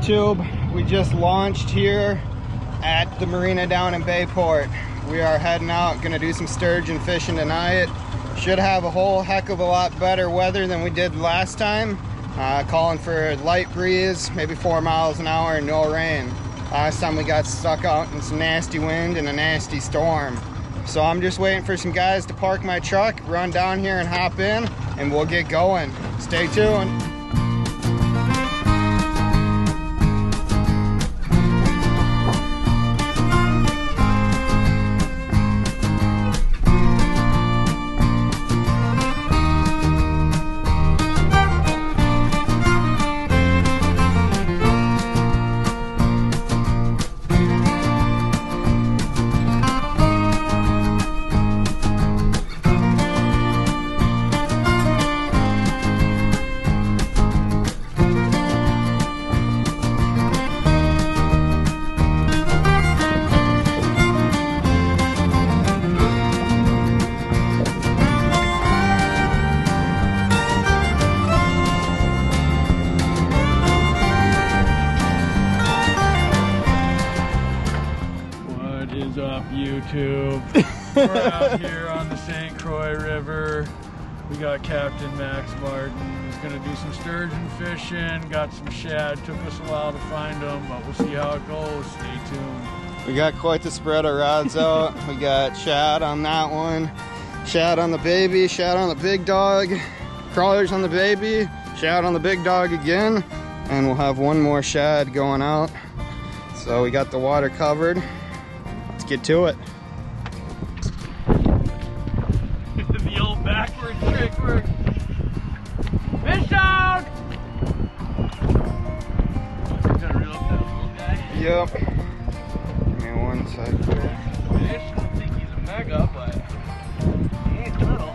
YouTube? We just launched here at the marina down in Bayport. We are heading out, gonna do some sturgeon fishing tonight. Should have a whole heck of a lot better weather than we did last time. Calling for a light breeze, maybe 4 miles an hour and no rain. Last time we got stuck out in some nasty wind and a nasty storm. So I'm just waiting for some guys to park my truck, run down here and hop in, and we'll get going. Stay tuned. YouTube. We're out here on the St. Croix River. We got Captain Max Martin. He's gonna do some sturgeon fishing, got some shad. Took us a while to find them, but we'll see how it goes. Stay tuned. We got quite the spread of rods out. We got shad on that one, shad on the baby, shad on the big dog, crawlers on the baby, shad on the big dog again, and we'll have one more shad going out. So we got the water covered. Let's get to it. The old backward trick work. Fish out! Gonna reel up that little guy? Yep. Give me one sec here. Fish, I don't think he's a mega, but he ain't little.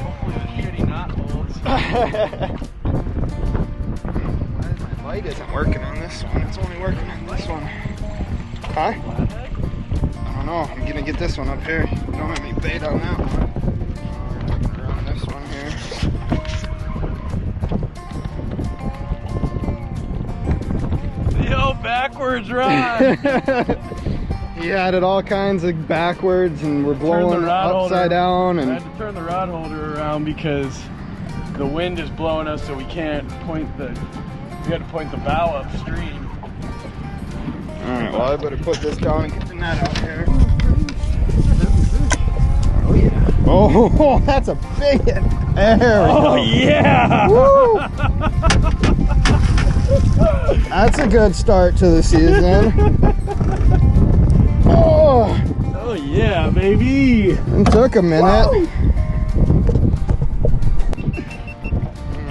Hopefully the shitty knot holds. My light isn't working on this one. It's only working on this one. Huh? I don't know. I'm gonna get this one up here. Don't have any bait on that one. Around this one here. The old backwards rod. He had it all kinds of backwards, and we're blowing upside down. And I had to turn the rod holder around because the wind is blowing us, so we can't point the. We had to point the bow upstream. Alright, well I better put this down and get the net out here. Oh yeah. Oh, that's a big hit. There we go. Yeah. Woo. That's a good start to the season. Oh yeah, baby. It took a minute. Whoa.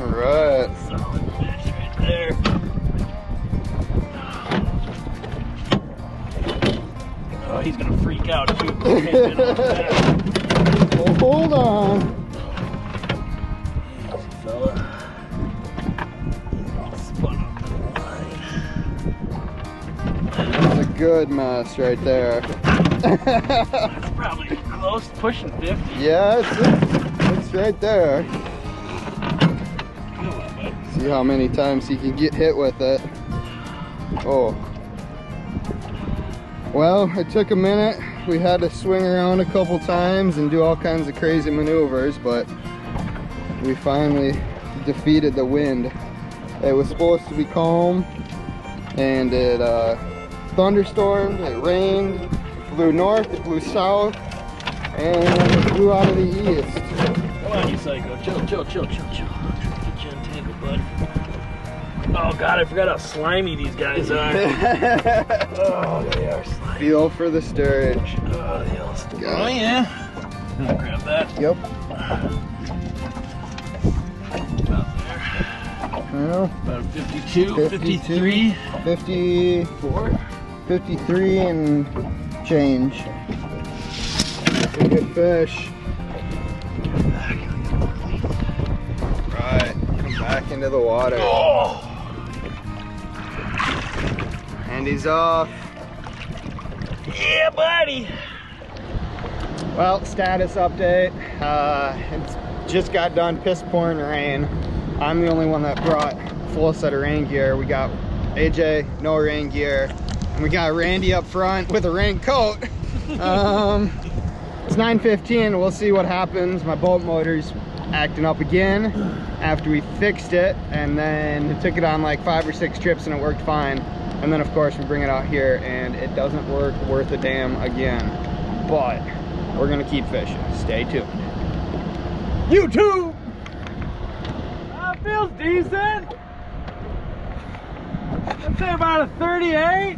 Alright. Solid fish right there. Oh, he's gonna freak out if we can't get on that. Well, hold on. Easy, fella. He's all spun up to the line. That's a good mess right there. That's probably close, pushing 50. Yeah, it's right there. See how many times he can get hit with it. Oh. Well, it took a minute. We had to swing around a couple times and do all kinds of crazy maneuvers, but we finally defeated the wind. It was supposed to be calm, and it thunderstormed, it rained, it blew north, it blew south, and it blew out of the east. Come on, you psycho. Chill. Get you untangled, bud. Oh god, I forgot how slimy these guys are. Oh, they are slimy. Feel for the sturge. Oh, the old sturge. Oh yeah. I'll grab that. Yep. About there. Well, About 52, 53, 54, 53 and change. That's a good fish. Right, get him back into the water. Oh. And he's off. Yeah, buddy. Well, status update. It's just got done piss pouring rain. I'm the only one that brought full set of rain gear. We got AJ, no rain gear, and we got Randy up front with a raincoat. It's 9:15. We'll see what happens. My boat motor's acting up again after we fixed it, and then took it on like 5 or 6 trips and it worked fine. And then of course we bring it out here and it doesn't work worth a damn again. But we're gonna keep fishing. Stay tuned. YouTube! Feels decent. I'd say about a 38.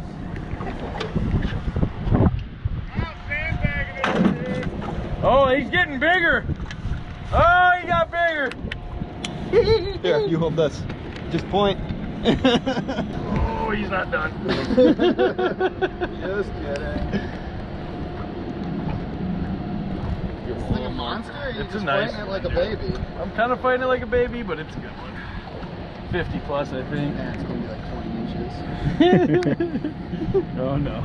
Oh, he's getting bigger. Oh, he got bigger. Here, you hold this. Just point. Oh, he's not done. Just kidding. It's like a monster, or you It's just a nice fighting it like a baby? I'm kind of fighting it like a baby, but it's a good one. 50 plus, I think. Yeah, it's gonna be like 20 inches. Oh no.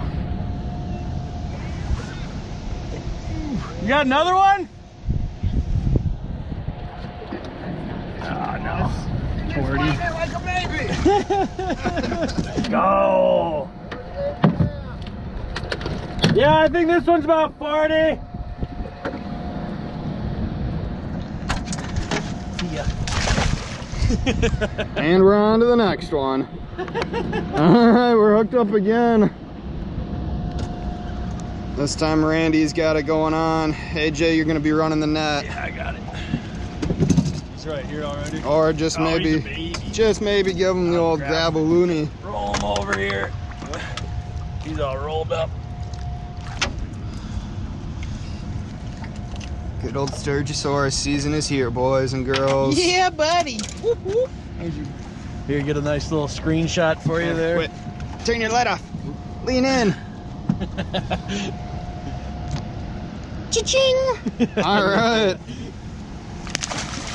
You got another one? Ah, no. 40. Like a baby. Let's go. Yeah, I think this one's about 40. See ya. And we're on to the next one. Alright, we're hooked up again. This time Randy's got it going on. AJ, you're gonna be running the net. Yeah, I got it. He's right here already. Or just maybe give him the old Gabaloony. Roll him over here. He's all rolled up. Good old Sturgeosaurus season is here, boys and girls. Yeah, buddy. Whoop, whoop. Here, get a nice little screenshot for you there. Quit. Turn your light off. Lean in. Cha-ching! Alright.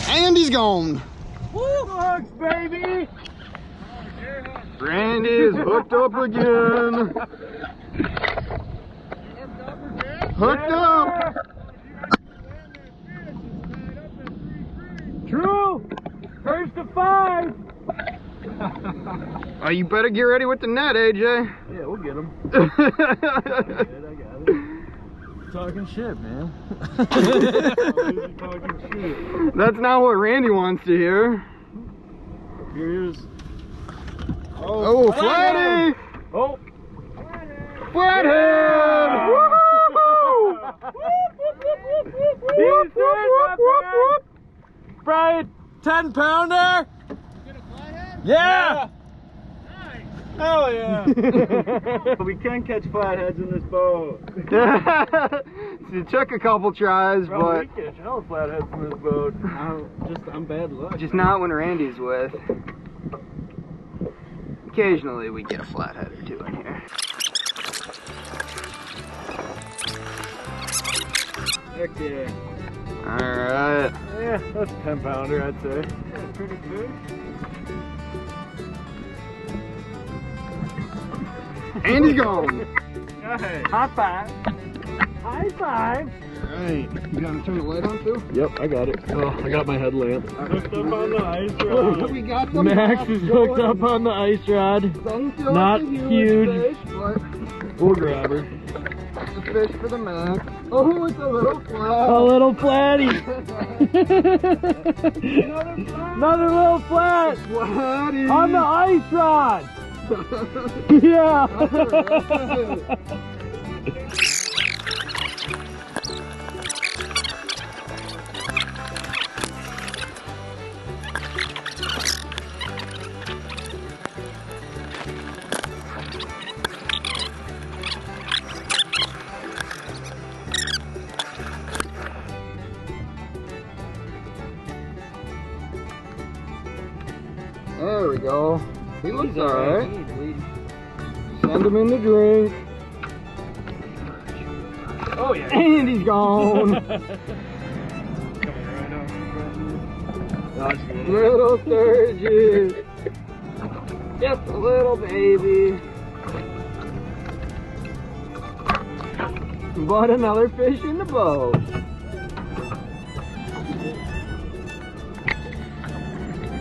And he's gone. Woo, hooks, baby! Randy's hooked up again. Hooked up. True! First to 5! Oh, you better get ready with the net, AJ. Yeah, we'll get him. I got it. Talking shit, man. Talking shit. That's not what Randy wants to hear. Here's... Oh, Flatty! Oh! Flathead! Woohoo! Probably 10-pounder. Yeah! Nice. Hell yeah! We can catch flatheads in this boat. It took a couple tries, Bro, but we catch hell of flatheads in this boat. I'm bad luck. just not when Randy's with. Occasionally we get a flathead or two in here. Heck yeah. Alright. Yeah, that's a 10-pounder, I'd say. Yeah, pretty good. And he's gone. Hey. High five. High five. Alright. You gotta turn the light on too? Yep, I got it. Oh, I got my headlamp. Hooked up on the ice Oh, rod. we got some Max is hooked up on the ice rod. Not huge. Fish, but We'll grab her. it's a fish for the Max. Oh, it's a little flat. A little flatty. Another little flat. Flatty. On the ice rod. Yeah. There we go. He looks alright. Send him in the drink. Oh yeah. And he's gone. Little Sturgeon. Just a little baby. But another fish in the boat.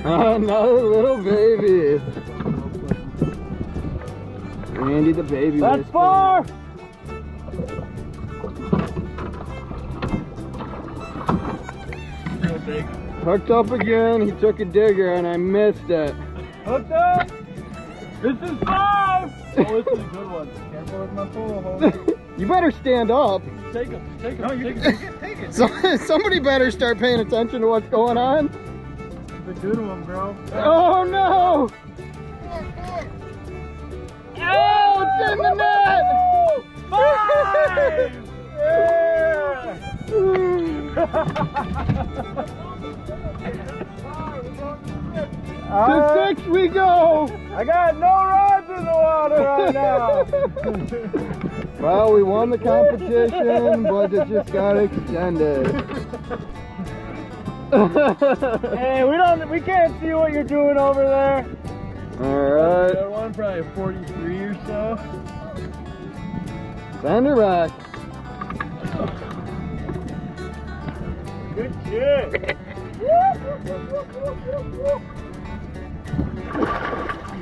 Another little baby. Randy the baby. That's far! Real big. Hooked up again. He took a digger and I missed it. Hooked up! This is 5! Oh, this is a good one. Careful with my pole, homie. You better stand up. Take him, take him, No, you take can him. take it. Somebody better start paying attention to what's going on. It's a good one, bro. Oh no! Oh, it's in the net! 5! To 6 we go! I got no rods in the water right now. Well, we won the competition, but it just got extended. Hey, we can't see what you're doing over there. Alright. That one probably 43 or so. Send her back. Good shit.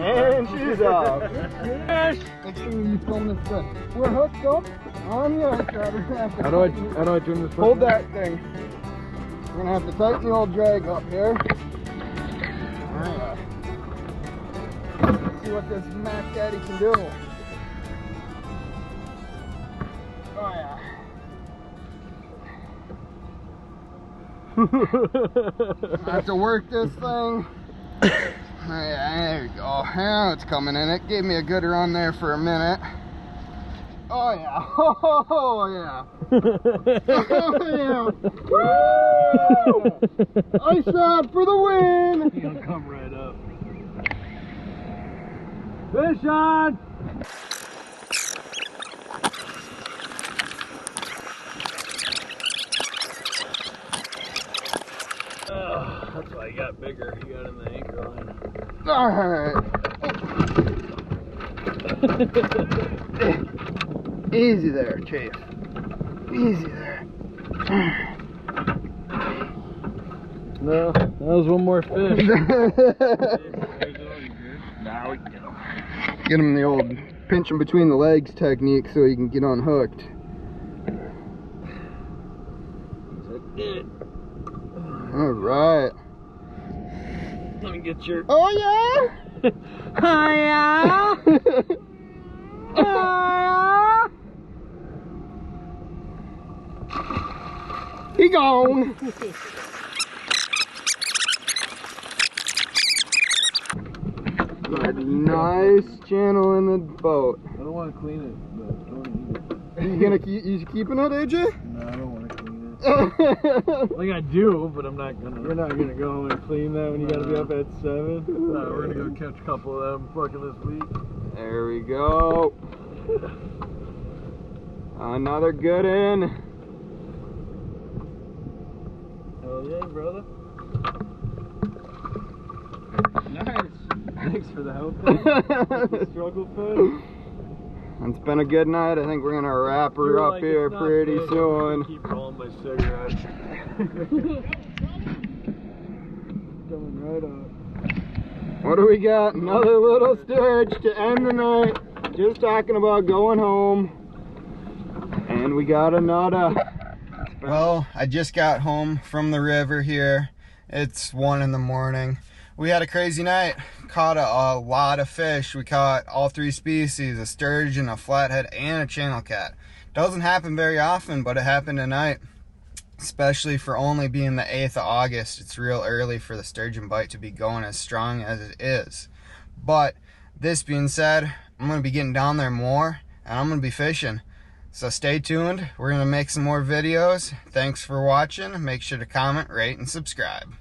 And she's off. Yes. Make sure you film this good. We're hooked up on the ice ladder. How do I turn this? Hold that thing. We're gonna have to tighten the old drag up here. Alright. Let's see what this Mac Daddy can do. Oh yeah. I have to work this thing. Yeah, there we go. Now it's coming in. It gave me a good run there for a minute. Oh yeah. Oh yeah. Oh yeah. Woo! Ice rod for the win. He'll come right up. Fish on! That's why he got bigger. He got in the anchor line. Alright. Easy there, Chase. Easy there. No, that was one more fish. Now we get him the old pinch him between the legs technique so he can get unhooked. Alright. Let me get your... Oh yeah? Oh yeah? Oh yeah? He gone. Nice channel in the boat. I don't want to clean it, but I want to eat it. You keeping it, AJ? No, I don't want to clean it. Like I do, but I'm not gonna. You're not gonna go home and clean that when you gotta be up at 7? No, we're gonna go catch a couple of them fucking this week. There we go. Another good in. Hell yeah, brother. Nice. Thanks for the help. Struggle fish. It's been a good night. I think we're gonna wrap her up here pretty soon. Keep rolling my cigarette. Coming right up. What do we got? Another little sturge to end the night. Just talking about going home. And we got another. Well, I just got home from the river here. It's 1 in the morning. We had a crazy night. Caught a lot of fish. We caught all 3 species, a sturgeon, a flathead, and a channel cat. Doesn't happen very often, but it happened tonight. Especially for only being the 8th of August. It's real early for the sturgeon bite to be going as strong as it is. But this being said, I'm going to be getting down there more, and I'm going to be fishing. So stay tuned. We're going to make some more videos. Thanks for watching. Make sure to comment, rate, and subscribe.